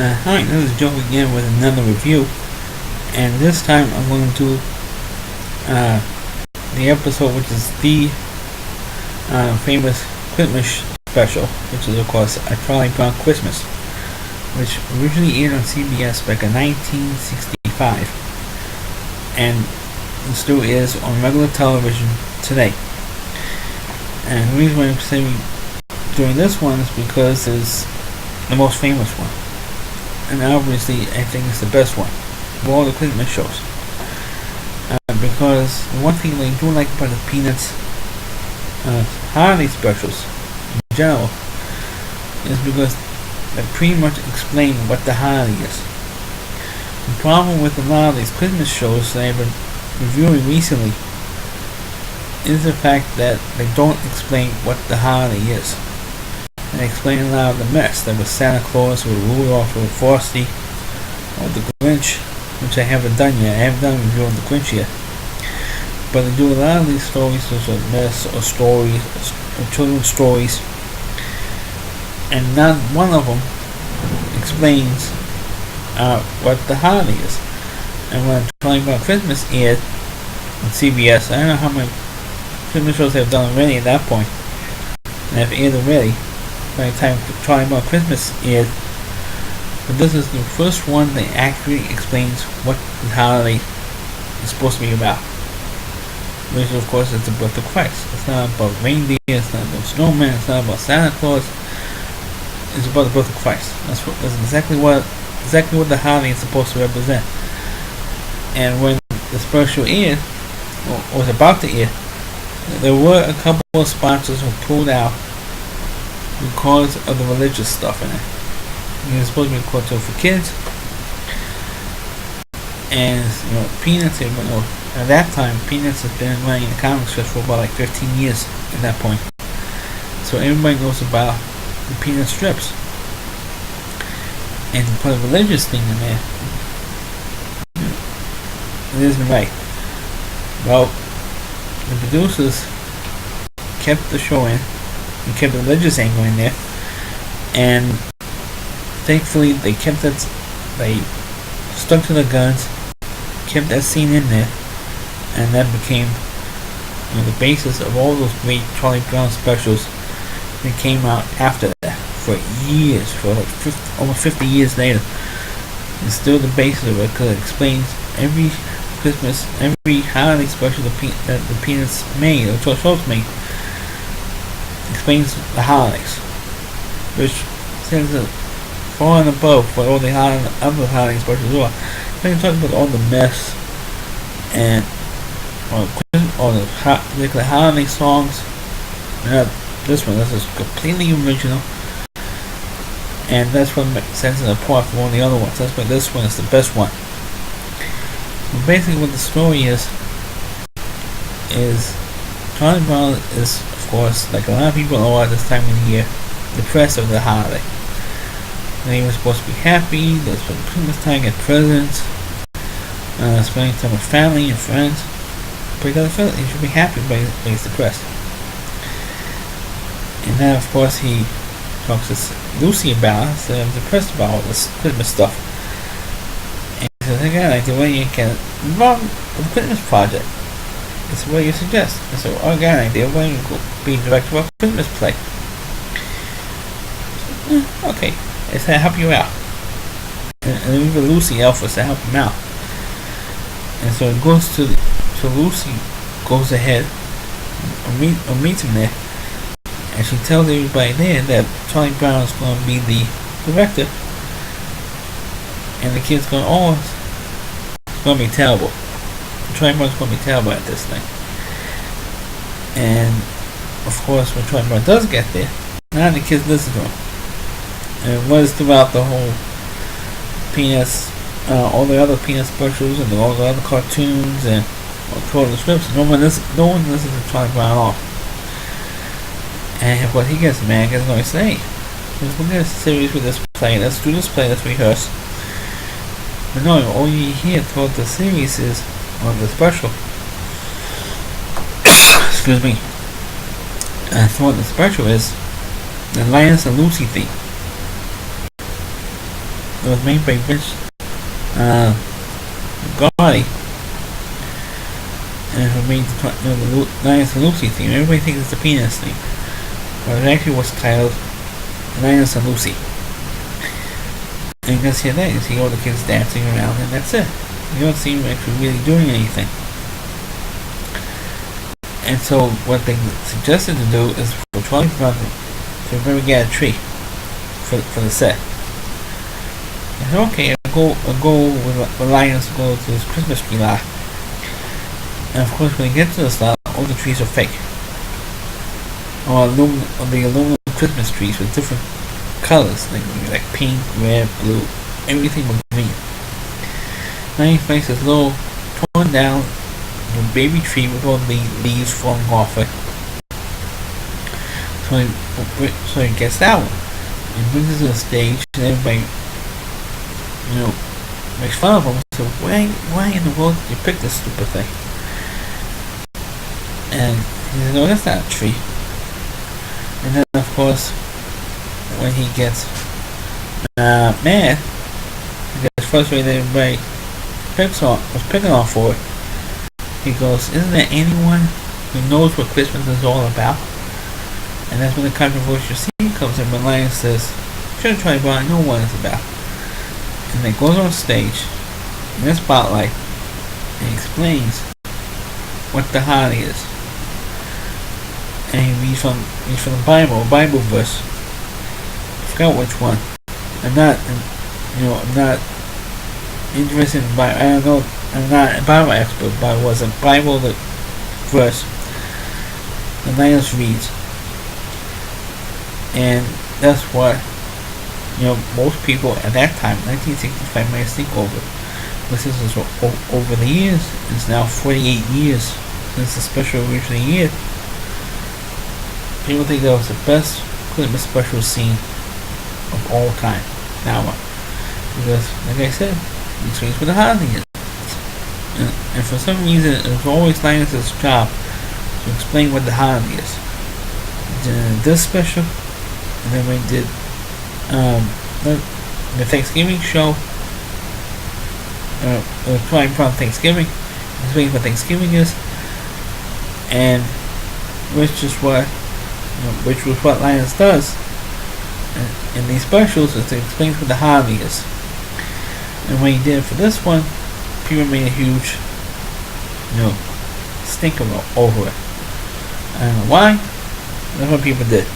Hi, this is Joe again with another review, and this time I'm going to do uh, the episode which is the famous Christmas special, which is of course A Charlie Brown Christmas, which originally aired on CBS back in 1965, and still is on regular television today. And the reason why I'm saying doing this one is because it's the most famous one. And obviously, I think it's the best one of all the Christmas shows. Because one thing I do like about the Peanuts holiday specials in general is because they pretty much explain what the holiday is. The problem with a lot of these Christmas shows that I've been reviewing recently is the fact that they don't explain what the holiday is. And explain a lot of the mess that was Santa Claus or Rudolph or Frosty or the Grinch, which I haven't done yet. I haven't done a review on the Grinch yet. But they do a lot of these stories, those are mess or stories, or children's stories, and not one of them explains what the holiday is. And when I'm talking about Christmas aired on CBS, I don't know how many Christmas shows they've done already at that point, and have aired already by the time talking about Christmas aired. But this is the first one that actually explains what the holiday is supposed to be about. Which of course is the birth of Christ. It's not about reindeer, it's not about snowmen, it's not about Santa Claus. It's about the birth of Christ. That's exactly what the holiday is supposed to represent. And when the special aired, or was about to air, there were a couple of sponsors who pulled out because of the religious stuff in it. It's supposed to be a cartoon for kids, and Peanuts. At that time, Peanuts has been running the comic strips for about 15 years at that point. So everybody knows about the Peanut strips, and to put a religious thing in there, it isn't right. Well, the producers kept the show in and kept the religious angle in there, and thankfully they kept that. They stuck to the guns, kept that scene in there, and that became the basis of all those great Charlie Brown specials that came out after that for years, for almost 50 years later. It's still the basis of it because it explains every Christmas, every holiday special that the Peanuts made, or George Schultz made, explains the holidays, which sends it far and above what all the other holiday specials are. They can talk about all the mess and all the holiday songs. This is completely original, and that's what sets it apart from all the other ones. That's why this one is the best one. But basically what the story is Charlie Brown is, of course, like a lot of people are at this time of the year, depressed over the holiday. And he was supposed to be happy, that's for Christmas time, get presents, spending time with family and friends. But he doesn't feel it. He should be happy, but he's depressed. And then, of course, he talks to Lucy about it, so I'm depressed about all this Christmas stuff. And he says, I got an idea, why you can involve the Christmas project. I said, what do you suggest? I said, well, I got an idea, why don't you go be director of a Christmas play? Okay. I said, I'll help you out. And even Lucy offers to help him out. And so it goes to Lucy goes ahead and meets him there, and she tells everybody there that Charlie Brown is going to be the director, and the kids going, oh, it's going to be terrible. Charlie Brown's going to be terrible at this thing. And of course, when Charlie Brown does get there, none of the kids listen to him. And it was throughout the whole Peanuts, all the other Peanut specials and all the other cartoons and children's strips. No one listens to Charlie Brown at all. And what he gets mad is going to say, we're going to series with this play. Let's do this play. Let's rehearse. But no, all you hear throughout the series is, or the special. Excuse me. Throughout the special is the Linus and Lucy theme. It was made by Vince Gotti, and it made the Linus and Lucy theme. Everybody thinks it's the Peanuts theme, but it actually was titled Linus and Lucy. And you can see that. You see all the kids dancing around, and that's it. You don't see them actually really doing anything. And so what they suggested to do is for Charlie Brown to maybe get a tree for the set. I said, okay, I'll go with Linus to go to this Christmas tree lot. And of course, when you get to this lot, all the trees are fake. Or the aluminum Christmas trees with different colors, like pink, red, blue, everything but green. Now he finds this little torn down baby tree with all the leaves falling off it. So he gets that one. He brings it to the stage, and everybody, makes fun of him. So why in the world did you pick this stupid thing? And he says, "No, that's not a tree." And then, of course, when he gets mad, he gets frustrated that everybody was picking on for it. He goes, "Isn't there anyone who knows what Christmas is all about?" And that's when the controversial scene comes in when Linus says, "Should have tried, but I know what it's about." And then goes on stage in the spotlight and explains what the holiday is. And he reads from the Bible, a Bible verse. I forgot which one. I'm not interested in Bible. I don't know. I'm not a Bible expert, but it was a Bible verse the Linus reads, and that's what most people at that time, 1965, might think over. This is over the years. It's now 48 years since the special originally aired. People think that was the best Christmas special scene of all time. Now, because, like I said, it explains what the holiday is. And for some reason, it was always Linus' job to explain what the holiday is. He did this special, and then we did the Thanksgiving show, trying from Thanksgiving, explaining what Thanksgiving is, and which was what Linus does in these specials, is to explain what the holiday is. And when he did it for this one, people made a huge, stink over it. I don't know why. That's what people did.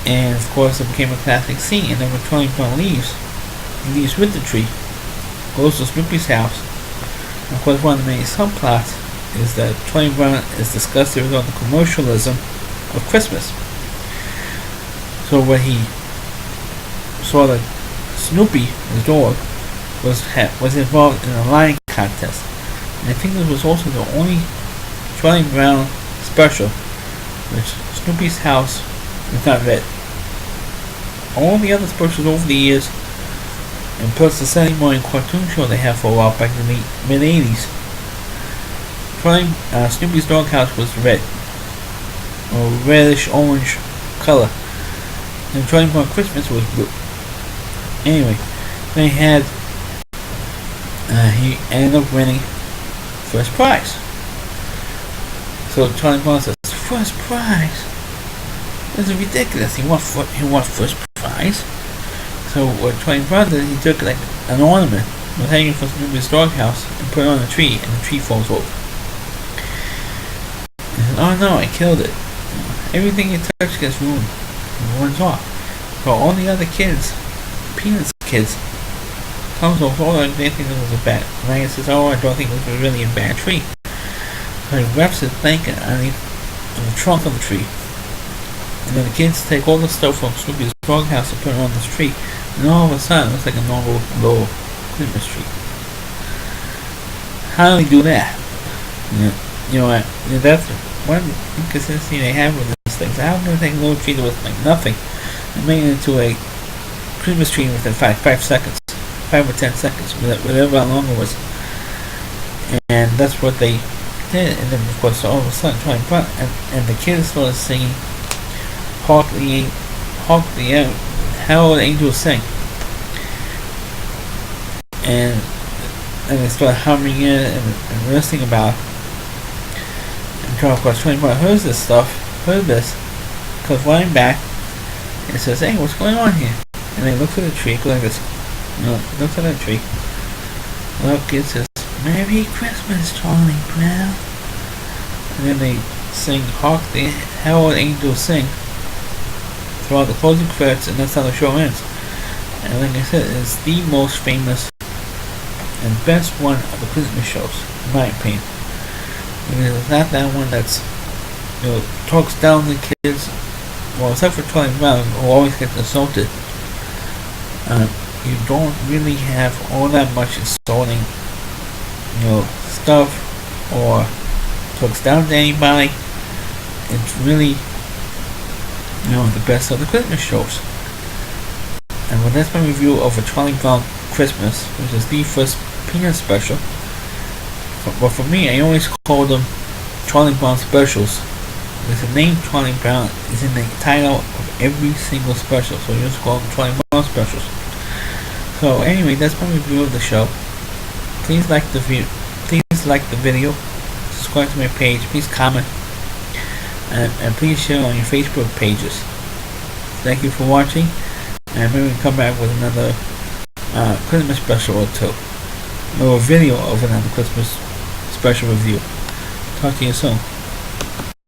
And of course, it became a classic scene. And then when Charlie Brown leaves, he leaves with the tree, goes to Snoopy's house. And of course, one of the many subplots is that Charlie Brown is disgusted with the commercialism of Christmas. So when he saw that Snoopy, his dog, was involved in a lying contest, and I think this was also the only Charlie Brown special which Snoopy's house was not read. All the other specials over the years, and plus the Saturday morning cartoon show they had for a while back in the mid-80s, Snoopy's doghouse was red, or reddish orange color, and Charlie Brown Christmas was blue. Anyway, they had he ended up winning first prize. So Charlie Brown says, "First prize? This is ridiculous. He won first prize." So what Charlie Brown did, he took like an ornament was hanging from Snoopy's doghouse and put it on a tree, and the tree falls over. He said, "Oh no, I killed it. Everything you touch gets ruined. It runs off." So all the other kids, Peanuts kids, comes over, they think it was a bad. And I says, "Oh, I don't think this was really a bad tree." So he wraps his blanket on the trunk of the tree. And then the kids take all the stuff from Snoopy's doghouse and put it on this tree. And all of a sudden, it looks like a normal low Christmas tree. How do they do that? That's one inconsistency they have with these things. How can they take a little tree that was like nothing and make it into a Christmas tree within 5 seconds, 5 or 10 seconds, whatever how long it was. And that's what they did. And then of course all of a sudden Charlie Brown and the kids started singing Hark the Herald Angels Sing. and they start humming it and listening about. And Charles goes, 24, who's this stuff? Who's this? Goes running back and says, hey, what's going on here? And they look at the tree, go like this. Looks at the tree. Look, it says, Merry Christmas, Charlie Brown. And then they sing, Hark the Herald Angels Sing throughout the closing credits, and that's how the show ends. And like I said, it's the most famous and best one of the Christmas shows, in my opinion. Because it's not that one that's, talks down the kids. Well, except for Charlie Brown, who always gets insulted. You don't really have all that much insulting, stuff, or talks down to anybody. It's really, the best of the Christmas shows. And well, that's my review of a Charlie Brown Christmas, which is the first Peanut special. But for me, I always call them Charlie Brown specials, because the name Charlie Brown is in the title of every single special, so you just call them Charlie Brown specials. So anyway, that's my review of the show. Please like the video, subscribe to my page, please comment, and please share on your Facebook pages. Thank you for watching, and maybe we can come back with another Christmas special or two, or a video of another Christmas special review. Talk to you soon.